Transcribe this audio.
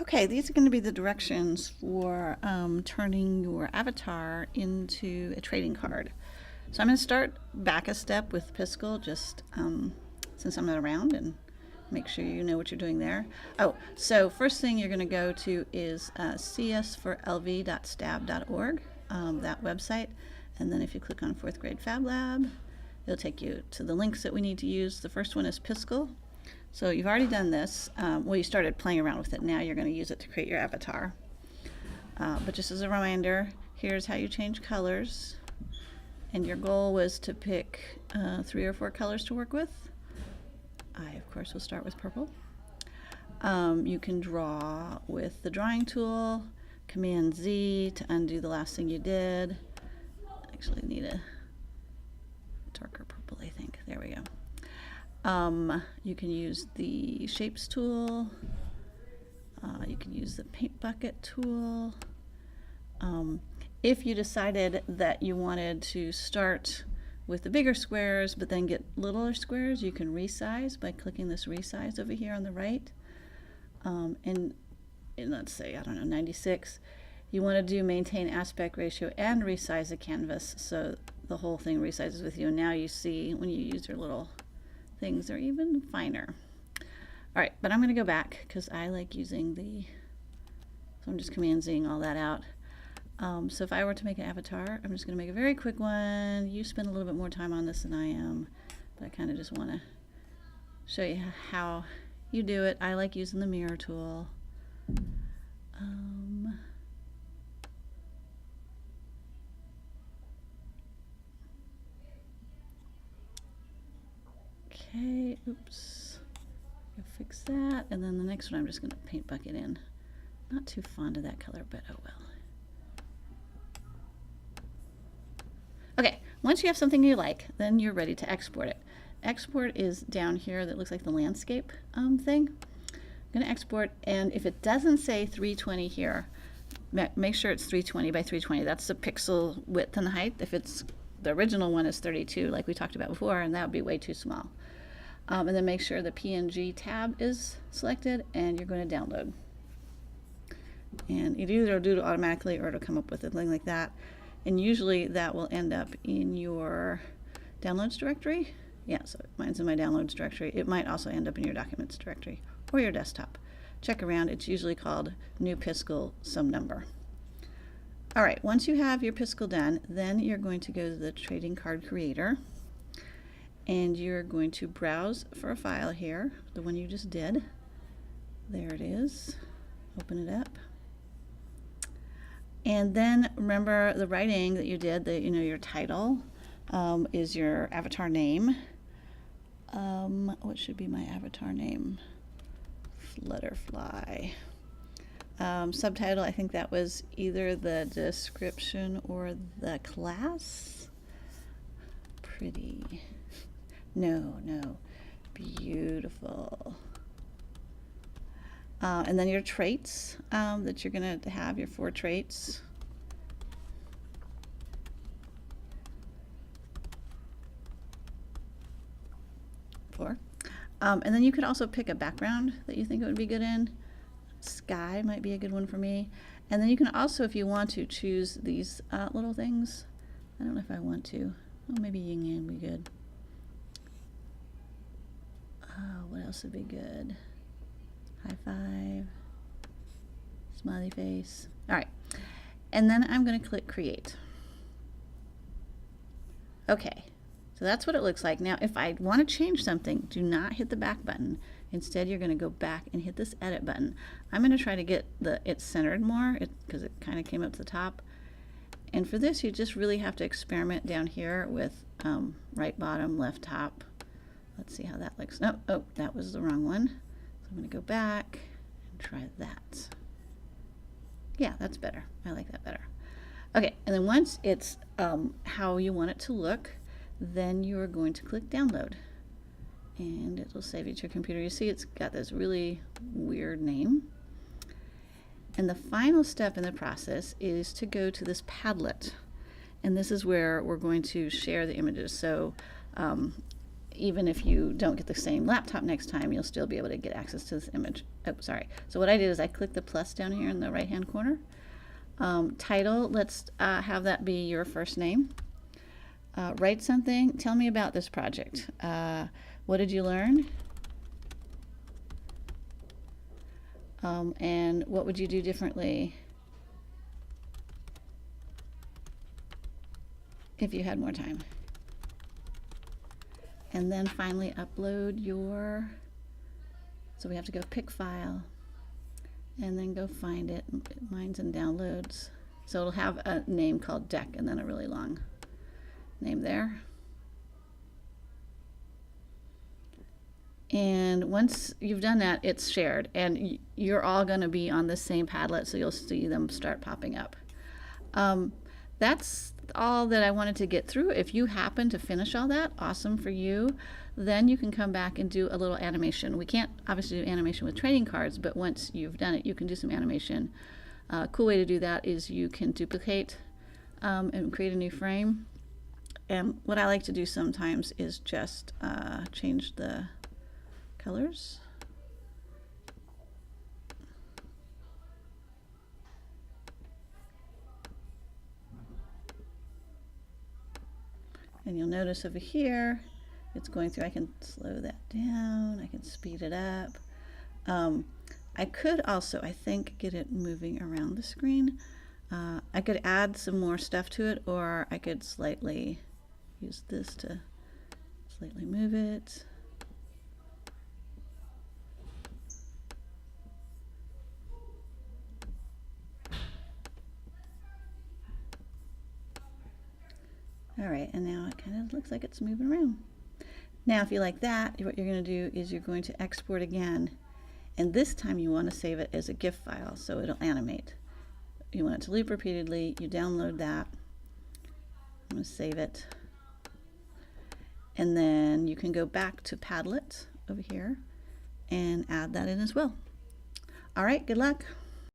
Okay, these are going to be the directions for turning your avatar into a trading card. So I'm going to start back a step with Piskel, just since I'm not around, and make sure you know what you're doing there. Oh, so first thing you're going to go to is cs4lv.stab.org, that website. And then if you click on 4th grade FABLab, it'll take you to the links that we need to use. The first one is Piskel. So you've already done this. Well, you started playing around with it. Now you're going to use it to create your avatar. But just as a reminder, here's how you change colors. And your goal was to pick 3 or 4 colors to work with. I, of course, will start with purple. You can draw with the drawing tool, Command Z to undo the last thing you did. Actually need a darker purple, I think. There we go. You can use the Shapes tool. You can use the Paint Bucket tool. If you decided that you wanted to start with the bigger squares but then get littler squares, you can resize by clicking this resize over here on the right. And let's say, I don't know, 96. You want to do maintain aspect ratio and resize the canvas so the whole thing resizes with you. And now you see when you use your little things are even finer. All right, but I'm going to go back because I like using so I'm just Command-Zing all that out. So if I were to make an avatar, I'm just going to make a very quick one. You spend a little bit more time on this than I am, but I kind of just want to show you how you do it. I like using the mirror tool. Okay, oops. Go fix that, and then the next one I'm just going to paint bucket in. Not too fond of that color, but oh well. Okay, once you have something you like, then you're ready to export it. Export is down here that looks like the landscape thing. I'm going to export, and if it doesn't say 320 here, make sure it's 320 by 320. That's the pixel width and height. If it's the original one is 32, like we talked about before, and that would be way too small. And then make sure the PNG tab is selected, and you're going to download. And it either will do it automatically or it'll come up with a link like that. And usually that will end up in your downloads directory. Yeah, so mine's in my downloads directory. It might also end up in your documents directory or your desktop. Check around. It's usually called new Piskel some number. All right, once you have your Piskel done, then you're going to go to the trading card creator. And you're going to browse for a file here, the one you just did. There it is. Open it up. And then remember the writing that you did, your title is your avatar name. What should be my avatar name? Flutterfly. Subtitle, I think that was either the description or the class. Pretty. No, beautiful. And then your traits that you're going to have, your 4 traits. And then you could also pick a background that you think it would be good in. Sky might be a good one for me. And then you can also, if you want to, choose these little things. I don't know if I want to. Oh, maybe yin yang would be good. What else would be good? High five, smiley face. All right, and then I'm going to click create. Okay, so that's what it looks like. Now, if I want to change something, do not hit the back button. Instead, you're going to go back and hit this edit button. I'm going to try to get it centered more because it kind of came up to the top. And for this, you just really have to experiment down here with right bottom, left top. Let's see how that looks. Oh, that was the wrong one. So I'm going to go back and try that. Yeah, that's better. I like that better. Okay, and then once it's how you want it to look, then you are going to click download. And it'll save it to your computer. You see it's got this really weird name. And the final step in the process is to go to this Padlet. And this is where we're going to share the images. So even if you don't get the same laptop next time, you'll still be able to get access to this image. oh, sorry. So what I did is I clicked the plus down here in the right hand corner. Title, let's have that be your first name. Write something. Tell me about this project. What did you learn? And what would you do differently if you had more time? And then finally upload your, so we have to go pick file and then go find it. Mine's in downloads. So it'll have a name called deck and then a really long name there. And once you've done that, it's shared, and you're all going to be on the same Padlet, so you'll see them start popping up. That's all that I wanted to get through. If you happen to finish all that, awesome for you. Then you can come back and do a little animation. We can't obviously do animation with trading cards, but once you've done it, you can do some animation. A cool way to do that is you can duplicate and create a new frame. And what I like to do sometimes is just change the colors. And you'll notice over here, it's going through. I can slow that down. I can speed it up. I could also, I think, get it moving around the screen. I could add some more stuff to it, or I could slightly use this to slightly move it. All right, and now it kind of looks like it's moving around. Now, if you like that, what you're going to do is you're going to export again, and this time you want to save it as a GIF file so it'll animate. You want it to loop repeatedly. You download that. I'm going to save it, and then you can go back to Padlet over here and add that in as well. All right, good luck.